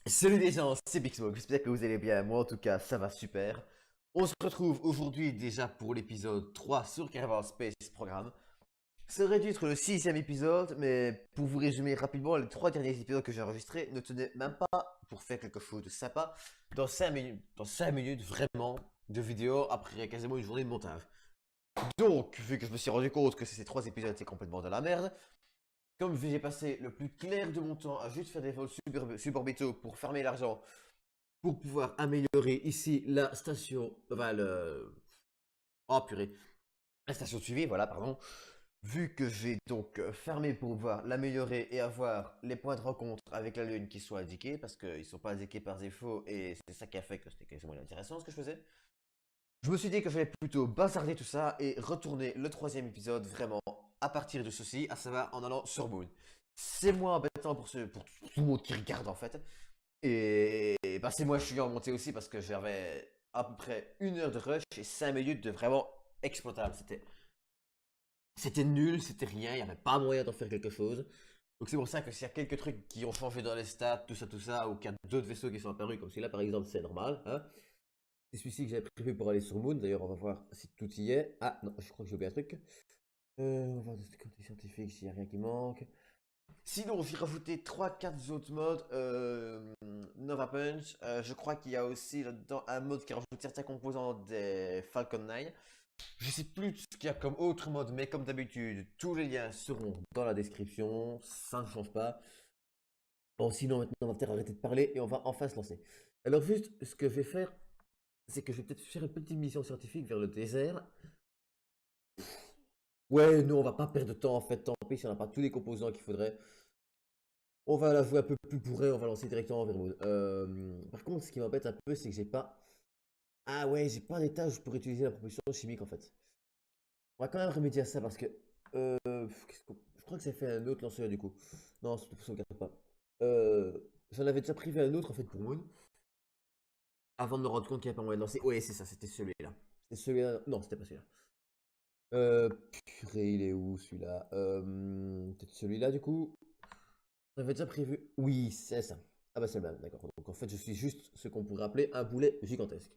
Salut les gens, c'est Big Smoke, j'espère que vous allez bien, moi en tout cas ça va super. On se retrouve aujourd'hui déjà pour l'épisode 3 sur Caravan Space Programme. Ça aurait dû être le sixième épisode, mais pour vous résumer rapidement, les 3 derniers épisodes que j'ai enregistrés ne tenaient même pas pour faire quelque chose de sympa dans 5 minutes vraiment de vidéo après quasiment une journée de montage. Donc, vu que je me suis rendu compte que ces 3 épisodes étaient complètement de la merde, comme j'ai passé le plus clair de mon temps à juste faire des vols suborbitaux pour farmer l'argent pour pouvoir améliorer ici la station, enfin oh purée, la station de suivi, voilà, pardon. Vu que j'ai donc fermé pour pouvoir l'améliorer et avoir les points de rencontre avec la lune qui soient indiqués, parce qu'ils ne sont pas indiqués par défaut, et c'est ça qui a fait que c'était quasiment intéressant ce que je faisais. Je me suis dit que j'allais plutôt bazarder tout ça et retourner le troisième épisode vraiment à partir de ceci, à savoir en allant sur Moon. C'est moins embêtant pour tout le monde qui regarde en fait, et bah, c'est moi chiant à monter aussi parce que j'avais à peu près 1 heure de rush et 5 minutes de vraiment exploitable. C'était nul, c'était rien, il n'y avait pas moyen d'en faire quelque chose. Donc c'est pour ça que s'il y a quelques trucs qui ont changé dans les stats, tout ça, ou qu'il y a d'autres vaisseaux qui sont apparus, comme celui-là par exemple, c'est normal. Hein. C'est celui-ci que j'avais prévu pour aller sur Moon, d'ailleurs on va voir si tout y est. Ah non, je crois que j'ai oublié un truc. On va voir des côté scientifique s'il n'y a rien qui manque. Sinon, j'ai rajouté trois quatre autres modes. Nova Punch. Je crois qu'il y a aussi là-dedans un mode qui rajoute certains composants des Falcon 9. Je sais plus ce qu'il y a comme autre mode, mais comme d'habitude, tous les liens seront dans la description. Ça ne change pas. Bon, sinon, maintenant, on va peut-être arrêter de parler et on va enfin se lancer. Alors, juste, ce que je vais faire, c'est que je vais peut-être faire une petite mission scientifique vers le désert. Ouais, nous, on va pas perdre de temps en fait. Tant pis si on n'a pas tous les composants qu'il faudrait. On va la jouer un peu plus bourré, on va lancer directement vers Moon. Par contre, ce qui m'embête un peu, c'est que j'ai pas. Ah ouais, j'ai pas d'étage pour utiliser la propulsion chimique en fait. On va quand même remédier à ça parce que. Je crois que ça fait un autre lanceur du coup. Non, ça ne sauvegarde pas. J'en avais déjà privé un autre en fait pour Moon. Avant de me rendre compte qu'il n'y a pas moyen de lancer. Ouais, c'est ça, c'était celui-là. C'était celui-là. Non, c'était pas celui-là. Euh, Purée, il est où celui-là? Peut-être celui-là du coup. J'avais déjà prévu. Oui, c'est ça. Ah bah c'est le même, d'accord. Donc en fait, je suis juste ce qu'on pourrait appeler un boulet gigantesque.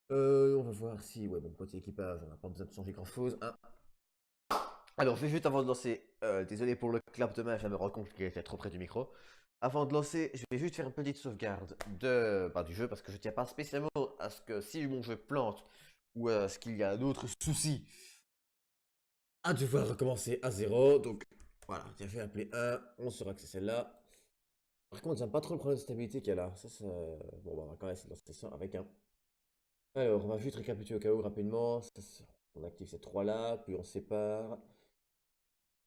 On va voir si, ouais, bon, côté équipage, on n'a pas besoin de changer grand-chose. Hein. Alors, je vais juste avant de lancer, désolé pour le clap de main, je me rends compte qu'il était trop près du micro. Avant de lancer, je vais juste faire une petite sauvegarde du jeu parce que je tiens pas spécialement à ce que si mon jeu plante ou à ce qu'il y a un autre souci, à devoir recommencer à zéro. Donc voilà, tiens, je vais appeler 1, on saura que c'est celle-là. Par contre, j'aime pas trop le problème de stabilité qu'il y a là. Bon, bah, on va quand même essayer de lancer ça avec un. Alors, on va juste récapituler au cas où rapidement. On active ces trois-là, puis on sépare.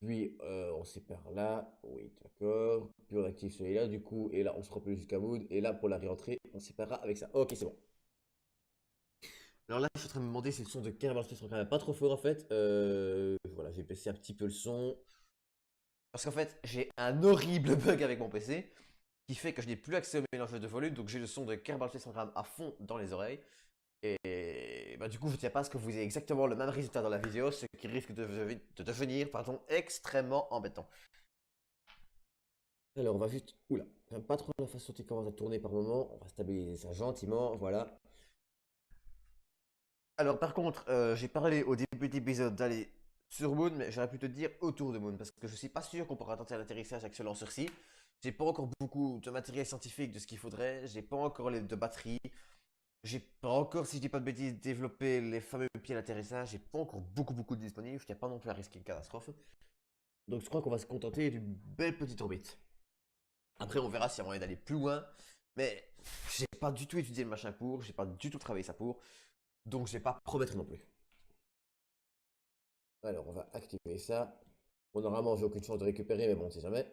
Puis on sépare là. Oui, d'accord. Puis on active celui-là, du coup. Et là, on se replie jusqu'à Mood. Et là, pour la réentrée, on séparera avec ça. Ok, c'est bon. Alors là, je suis en train de me demander si le son de Kerbal Space sera quand même pas trop fort en fait. Voilà, j'ai baissé un petit peu le son. Parce qu'en fait, j'ai un horrible bug avec mon PC qui fait que je n'ai plus accès au mélange de volume, donc j'ai le son de Kerbal Space Program à fond dans les oreilles. Et bah, du coup, je ne tiens pas à ce que vous ayez exactement le même résultat dans la vidéo, ce qui risque de devenir extrêmement embêtant. Alors, on va juste. Oula, j'aime pas trop la façon dont il commence à tourner par moment. On va stabiliser ça gentiment, voilà. Alors, par contre, j'ai parlé au début de l'épisode d'aller sur Moon, mais j'aurais pu te dire autour de Moon, parce que je suis pas sûr qu'on pourra tenter l'atterrissage avec ce lanceur-ci. J'ai pas encore beaucoup de matériel scientifique de ce qu'il faudrait, j'ai pas encore les de batteries, j'ai pas encore, si je dis pas de bêtises, développé les fameux pieds d'atterrissage, j'ai pas encore beaucoup de disponibles, je tiens pas non plus à risquer une catastrophe. Donc je crois qu'on va se contenter d'une belle petite orbite. Après, on verra s'il y a moyen d'aller plus loin, mais j'ai pas du tout étudié le machin pour, j'ai pas du tout travaillé ça pour, donc je vais pas promettre non plus. Alors, on va activer ça. Bon, normalement, j'ai aucune chance de récupérer, mais bon, on sait jamais.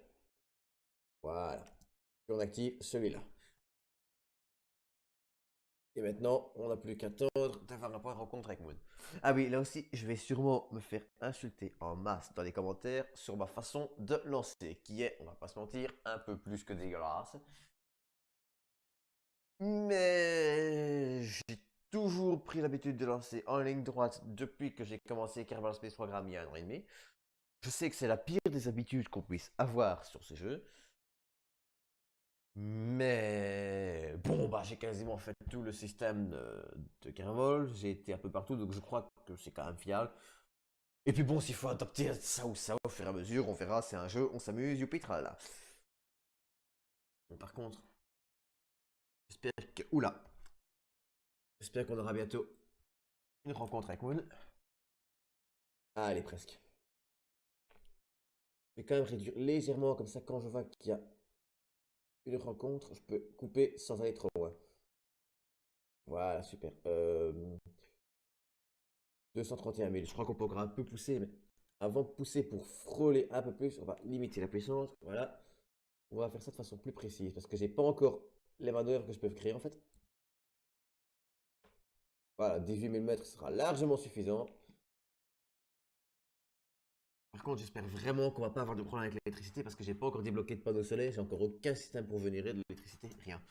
Voilà. Puis on active celui-là. Et maintenant, on n'a plus qu'à attendre d'avoir un point de rencontre avec Moon. Ah oui, là aussi, je vais sûrement me faire insulter en masse dans les commentaires sur ma façon de lancer, qui est, on va pas se mentir, un peu plus que dégueulasse. Mais j'ai toujours pris l'habitude de lancer en ligne droite depuis que j'ai commencé Kerbal Space Program il y a 1 an et demi. Je sais que c'est la pire des habitudes qu'on puisse avoir sur ces jeux. Mais bon, bah j'ai quasiment fait tout le système de Carvol, j'ai été un peu partout, donc je crois que c'est quand même fiable. Et puis bon, s'il faut adapter ça ou ça au fur et à mesure, on verra, c'est un jeu, on s'amuse, youpi là. Bon, par contre, j'espère que... Oula! J'espère qu'on aura bientôt une rencontre avec Moon. Ah, elle est presque. Je vais quand même réduire légèrement, comme ça quand je vois qu'il y a une rencontre, je peux couper sans aller trop loin. Voilà, super. 231 000. Je crois qu'on peut encore un peu pousser, mais avant de pousser pour frôler un peu plus, on va limiter la puissance. Voilà. On va faire ça de façon plus précise parce que j'ai pas encore les manœuvres que je peux créer en fait. Voilà, 18 000 mètres sera largement suffisant. Par contre, j'espère vraiment qu'on va pas avoir de problème avec l'électricité parce que j'ai pas encore débloqué de panneaux solaires, j'ai encore aucun système pour générer de l'électricité, rien.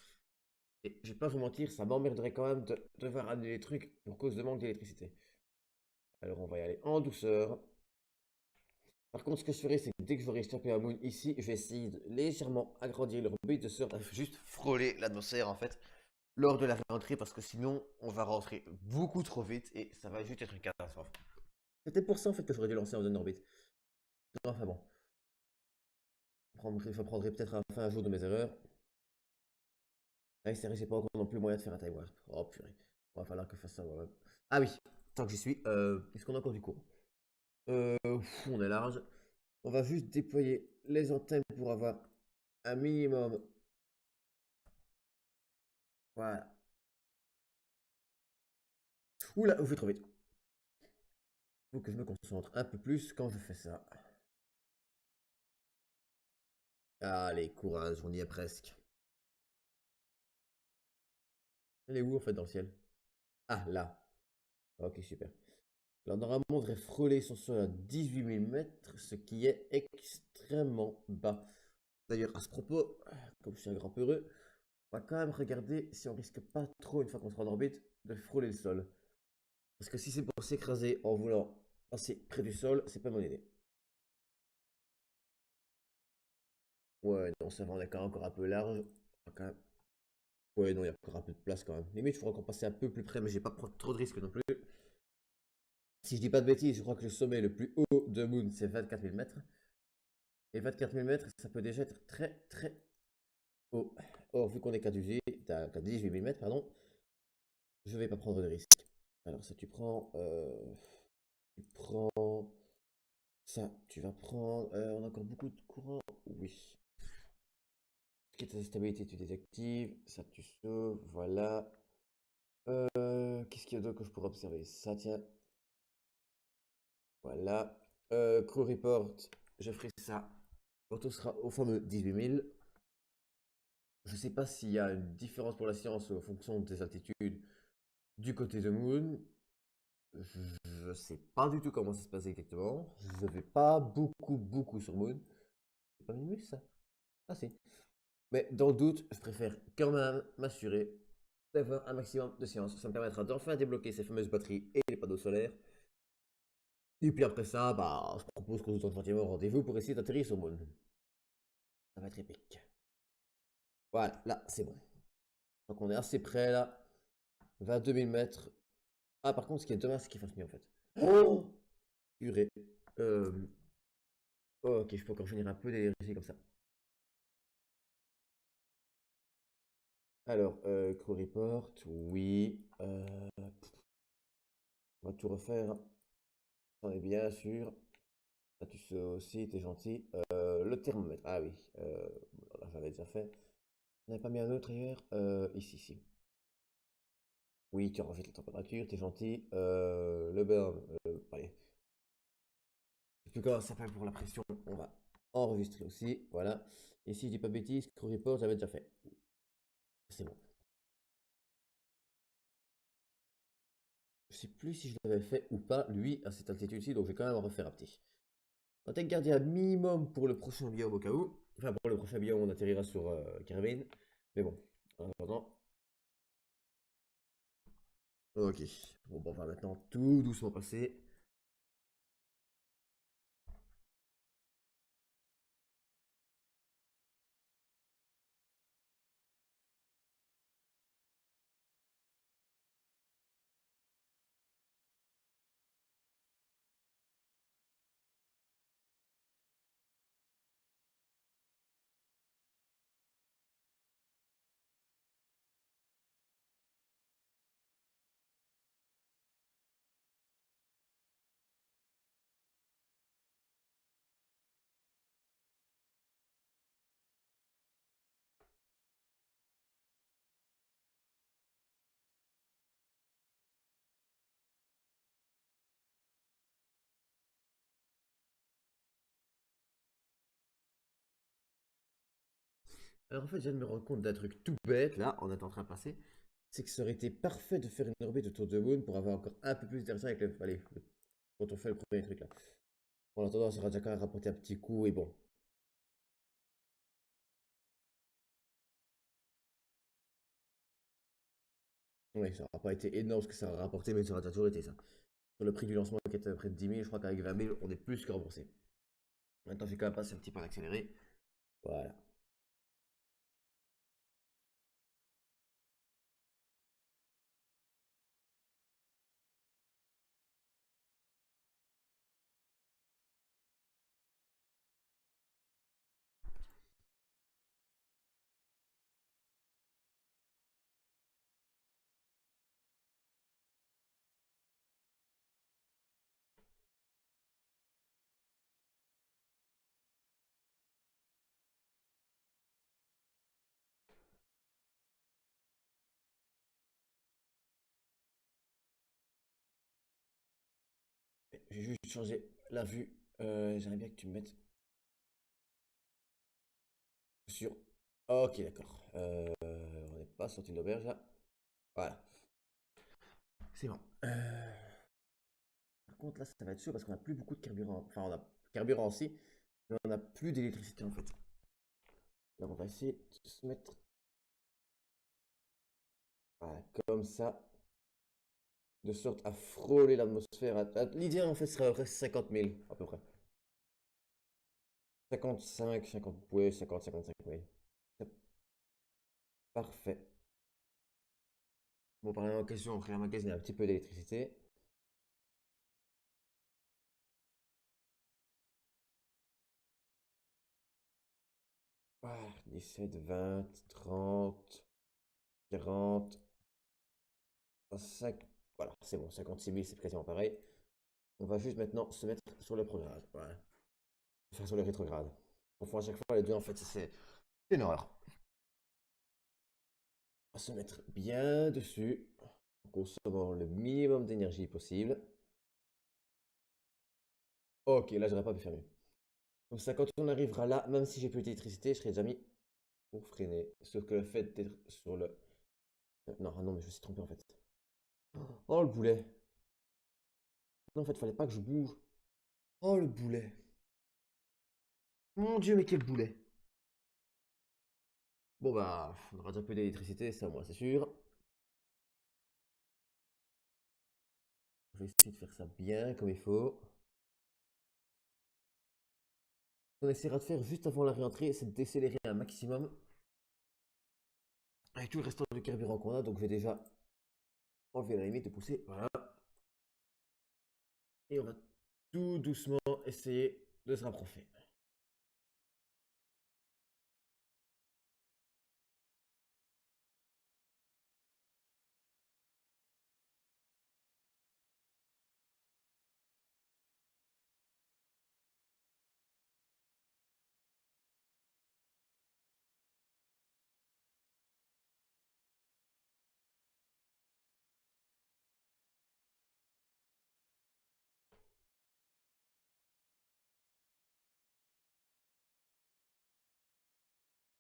Et je vais pas vous mentir, ça m'emmerderait quand même de devoir annuler les trucs pour cause de manque d'électricité. Alors on va y aller en douceur. Par contre, ce que je ferai, c'est que dès que j'aurai échappé à Moon ici, je vais essayer de légèrement agrandir l'orbite de sorte à juste frôler l'atmosphère en fait lors de la réentrée parce que sinon on va rentrer beaucoup trop vite et ça va juste être une catastrophe. C'était pour ça en fait que j'aurais dû lancer en zone orbite. Enfin bon, je prendrai peut-être à la fin un jour de mes erreurs. Ah, c'est vrai, j'ai pas encore non plus moyen de faire un time warp. Oh purée, il va falloir que je fasse ça moi-même. Ah oui, tant que j'y suis, est-ce qu'on a encore du cours? On est large. On va juste déployer les antennes pour avoir un minimum. Voilà. Oula, vous faites trop vite. Faut que je me concentre un peu plus quand je fais ça. Allez, courage, on y est presque. Elle est où en fait dans le ciel? Ah, là. Ok, super. Alors normalement, on devrait frôler son sol à 18 000 mètres, ce qui est extrêmement bas. D'ailleurs, à ce propos, comme je suis un grand peureux, on va quand même regarder si on risque pas trop, une fois qu'on sera en orbite, de frôler le sol. Parce que si c'est pour s'écraser en voulant passer près du sol, c'est pas mon idée. Ouais, non, ça va, on est quand même encore un peu large. Quand même. Ouais, non, il y a encore un peu de place quand même. Limite, il faudra encore passer un peu plus près, mais je vais pas prendre trop de risques non plus. Si je dis pas de bêtises, je crois que le sommet le plus haut de Moon, c'est 24 000 mètres. Et 24 000 mètres, ça peut déjà être très très haut. Or, vu qu'on est qu'à 18 000 mètres, pardon, je vais pas prendre de risques. Alors, ça, tu prends ça, tu vas prendre. On a encore beaucoup de courant. Oui. Ce qui est ta stabilité, tu désactives. Ça, tu sauves. Voilà. Qu'est-ce qu'il y a d'autre que je pourrais observer? Ça, tiens. Voilà. Crew report. Je ferai ça quand on sera au fameux 18 000. Je ne sais pas s'il y a une différence pour la science en fonction des altitudes du côté de Moon. Je ne sais pas du tout comment ça se passe exactement. Je ne vais pas beaucoup sur Moon. C'est pas Minus ça? Ah si. Mais dans le doute, je préfère quand même m'assurer d'avoir un maximum de science. Ça me permettra d'enfin débloquer ces fameuses batteries et les panneaux solaires. Et puis après ça, bah, je propose qu'on se donne gentiment rendez-vous pour essayer d'atterrir sur Moon. Ça va être épique. Voilà, là, c'est bon. Donc on est assez près là. 22 000 mètres. Ah, par contre, ce qui est dommage, c'est qu'il fasse mieux en fait. Oh! Purée. Euh, ok, je peux encore finir un peu d'énergie comme ça. Alors, crew report, oui. On va tout refaire. On est bien sûr. Ça, tu sais aussi, t'es gentil. Le thermomètre. Ah oui. Là, j'avais déjà fait. On n'avait pas mis un autre ailleurs. Ici. Oui, tu enregistres la température, t'es gentil. Le burn. Allez. Je sais plus comment ça s'appelle pour la pression. On va enregistrer aussi. Voilà. Et si je dis pas de bêtises, crew report, j'avais déjà fait. C'est bon. Je sais plus si je l'avais fait ou pas, lui, à cette altitude-ci, donc je vais quand même en refaire un petit. On va peut-être garder un minimum pour le prochain biome au cas où. Enfin, pour le prochain biome, on atterrira sur Kerbin. Mais bon, en attendant. Ok. Bon, on va maintenant tout doucement passer. Alors en fait, je viens de me rendre compte d'un truc tout bête, là, on est en train de passer. C'est que ça aurait été parfait de faire une orbite autour de Moon pour avoir encore un peu plus d'interaction avec le... Allez, quand on fait le premier truc là. En attendant, ça aura déjà quand même rapporté un petit coup et bon. Oui, ça n'aura pas été énorme ce que ça aura rapporté, mais ça aura déjà toujours été ça. Sur le prix du lancement qui était à près de 10 000, je crois qu'avec 20 000, on est plus que remboursé. Maintenant, j'ai quand même passé un petit peu en accéléré. Voilà. J'ai juste changé la vue. J'aimerais bien que tu me mettes sur... Ok, d'accord. On n'est pas sorti de l'auberge là. Voilà. C'est bon. Par contre, là, ça va être chaud parce qu'on n'a plus beaucoup de carburant. Enfin, on a carburant aussi, mais on n'a plus d'électricité en fait. Alors, on va essayer de se mettre voilà, comme ça, de sorte à frôler l'atmosphère. L'idée en fait serait à peu près 50 000 à peu près. 55, 50, ouais, 50, 55 000. C'est parfait. Bon, par la même question, on réemmagasiner un petit peu d'électricité. Voilà, 17, 20, 30, 40, 5. Voilà, c'est bon, 56 000, c'est quasiment pareil. On va juste maintenant se mettre sur le prograde. Voilà. Faire sur le rétrograde. On fait à chaque fois les deux, en fait, c'est une horreur. On va se mettre bien dessus, en consommant le minimum d'énergie possible. Ok, là, j'aurais pas pu faire mieux. Comme ça, quand on arrivera là, même si j'ai plus d'électricité, je serai déjà mis pour freiner. Sauf que le fait d'être sur le... Non, ah non, mais je me suis trompé, en fait. Oh, le boulet. Non, en fait, fallait pas que je bouge. Oh, le boulet. Mon Dieu, mais quel boulet. Bon, bah, on aura déjà plus d'électricité, ça, moi, c'est sûr. Je vais essayer de faire ça bien, comme il faut. On essaiera de faire juste avant la réentrée, c'est de décélérer un maximum. Avec tout le restant du carburant qu'on a, donc je vais déjà enlever la limite de pousser. Voilà. Et on va tout doucement essayer de se rapprocher.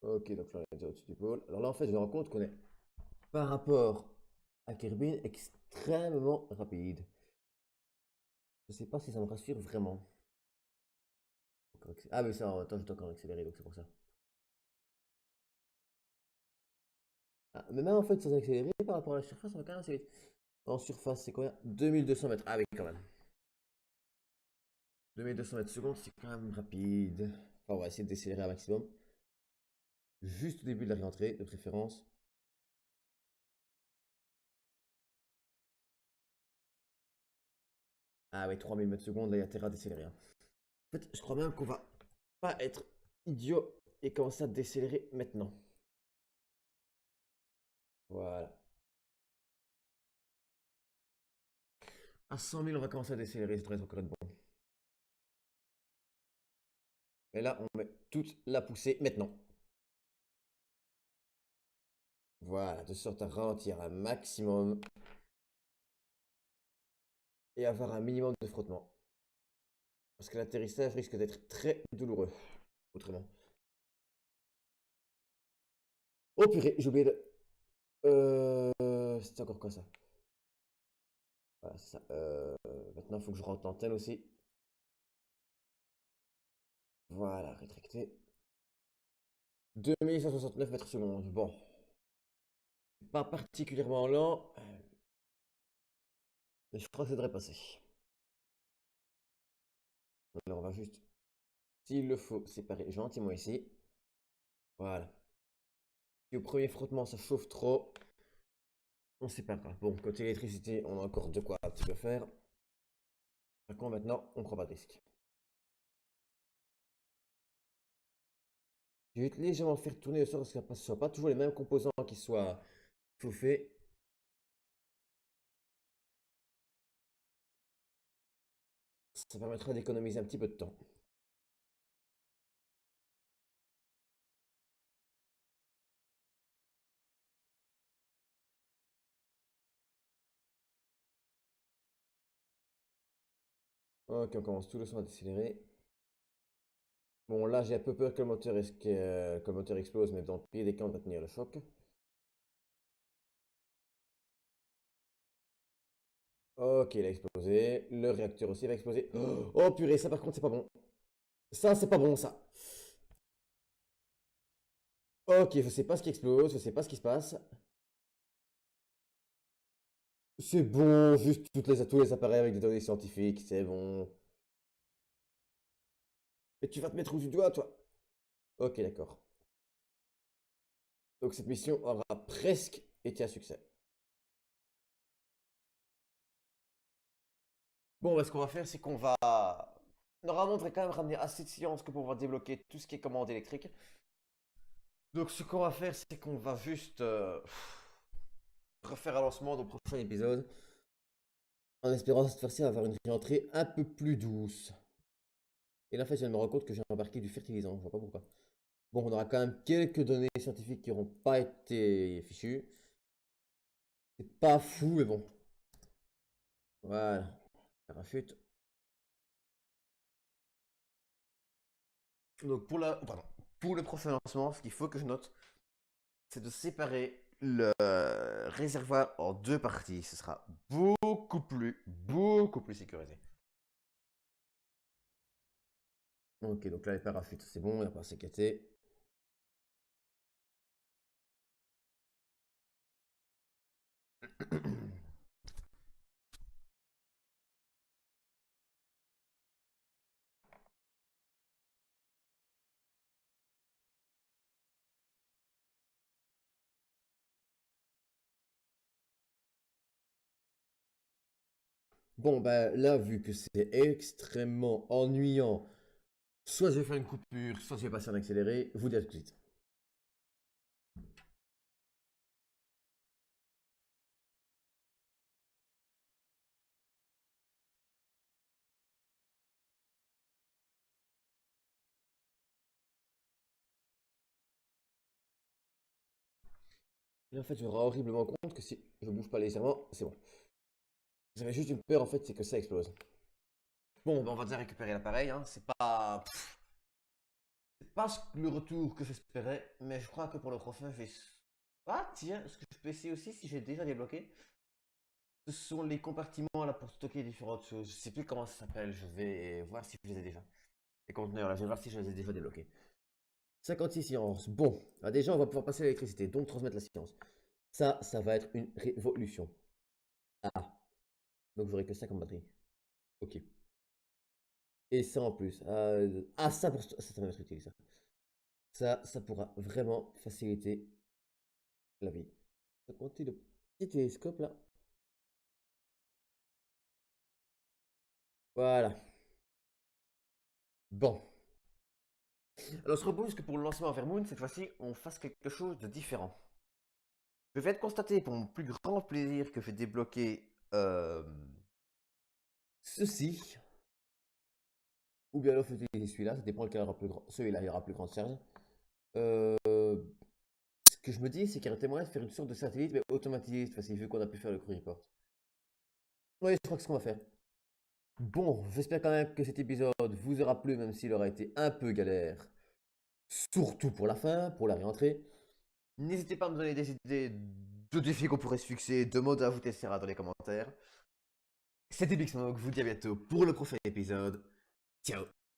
Ok, donc là on est déjà au-dessus du pôle. Alors là en fait je me rends compte qu'on est par rapport à Kerbin extrêmement rapide. Je sais pas si ça me rassure vraiment. Ah mais ça en même temps je dois encore accélérer donc c'est pour ça. Ah, mais même en fait sans accélérer par rapport à la surface on va quand même assez vite. En surface c'est combien? 2200 mètres. Ah oui quand même. 2200 mètres secondes c'est quand même rapide. Enfin on va essayer de décélérer un maximum. Juste au début de la réentrée de préférence. Ah ouais 3000 mètres secondes là il y a terre à décélérer, hein. En fait, je crois même qu'on va pas être idiot et commencer à décélérer maintenant. Voilà. À 100 000, on va commencer à décélérer, ça devrait être encore être bon. Et là, on met toute la poussée maintenant. Voilà, de sorte à ralentir un maximum et avoir un minimum de frottement. Parce que l'atterrissage risque d'être très douloureux, autrement. Oh purée, j'ai oublié de... C'était encore quoi ça? Voilà, c'est ça. Maintenant, il faut que je rentre l'antenne aussi. Voilà, rétracté. 2169 mètres secondes. Bon, pas particulièrement lent, mais je crois que ça devrait passer. Alors, on va juste, s'il le faut, séparer gentiment ici. Voilà. Si au premier frottement ça chauffe trop, on séparera. Bon, côté électricité, on a encore de quoi un petit peu faire. Par contre, maintenant, on prend pas de risque. Je vais légèrement faire tourner le sort parce que ce ne soit pas toujours les mêmes composants qui soient chauffés. Ça permettra d'économiser un petit peu de temps. Ok, on commence tout doucement à décélérer. Bon, là, j'ai un peu peur que que le moteur explose, mais dans le pire des cas, on va tenir le choc. Ok, il a explosé. Le réacteur aussi va exploser. Oh purée, ça par contre, c'est pas bon. Ça, c'est pas bon, ça. Ok, je sais pas ce qui explose, je sais pas ce qui se passe. C'est bon, juste tous les appareils avec des données scientifiques, c'est bon. Et tu vas te mettre où tu dois, toi? Ok, d'accord. Donc cette mission aura presque été un succès. Bon, bah, ce qu'on va faire, c'est qu'on va... Normalement, on devrait quand même ramener assez de science que pour pouvoir débloquer tout ce qui est commande électrique. Donc ce qu'on va faire, c'est qu'on va juste refaire un lancement au prochain épisode. En espérant cette fois-ci avoir une rentrée un peu plus douce. Et là, en fait, je viens de me rendre compte que j'ai embarqué du fertilisant, je vois pas pourquoi. Bon, on aura quand même quelques données scientifiques qui n'auront pas été fichues. C'est pas fou, mais bon. Voilà. Parachute. Donc pour le prochain lancement, ce qu'il faut que je note, c'est de séparer le réservoir en deux parties. Ce sera beaucoup plus sécurisé. Ok, donc là, les parachutes, c'est bon, il n'y a pas à s'inquiéter. Bon, bah là, vu que c'est extrêmement ennuyant, soit je vais faire une coupure, soit je vais passer en accéléré, vous dites tout de suite. Et en fait, je me rends horriblement compte que si je bouge pas légèrement, c'est bon. J'avais juste une peur, en fait, c'est que ça explose. Bon, bah, on va déjà récupérer l'appareil, hein. C'est pas le retour que j'espérais, mais je crois que pour le prochain, je vais... Ah, tiens, ce que je peux essayer aussi, si j'ai déjà débloqué, ce sont les compartiments là pour stocker différentes choses. Je sais plus comment ça s'appelle, je vais voir si je les ai déjà. Les conteneurs là, je vais voir si je les ai déjà débloqués. 56 sciences. Bon, bah déjà on va pouvoir passer à l'électricité, donc transmettre la science. Ça va être une révolution. Ah, donc j'aurai que ça comme batterie. Ok. Et ça en plus. Ça, ça va être utile ça. Ça pourra vraiment faciliter la vie. On va compter le petit télescope là. Voilà. Bon. Alors je propose que pour le lancement vers Moon, cette fois-ci, on fasse quelque chose de différent. Je vais te constater pour mon plus grand plaisir que j'ai débloqué ceci. Ou bien alors faut utiliser celui-là, ça dépend lequel aura plus grand. Celui-là, il aura plus grande charge. Euh, Ce que je me dis, c'est qu'il y aurait moyen de faire une sorte de satellite, mais automatisé cette fois-ci, vu qu'on a pu faire le crew report. Oui, je crois que c'est ce qu'on va faire. Bon, j'espère quand même que cet épisode vous aura plu, même s'il aura été un peu galère. Surtout pour la fin, pour la réentrée. N'hésitez pas à me donner des idées de défis qu'on pourrait se fixer, de modes à vous testera dans les commentaires. C'était Big Smoke, je vous dis à bientôt pour le prochain épisode. Ciao!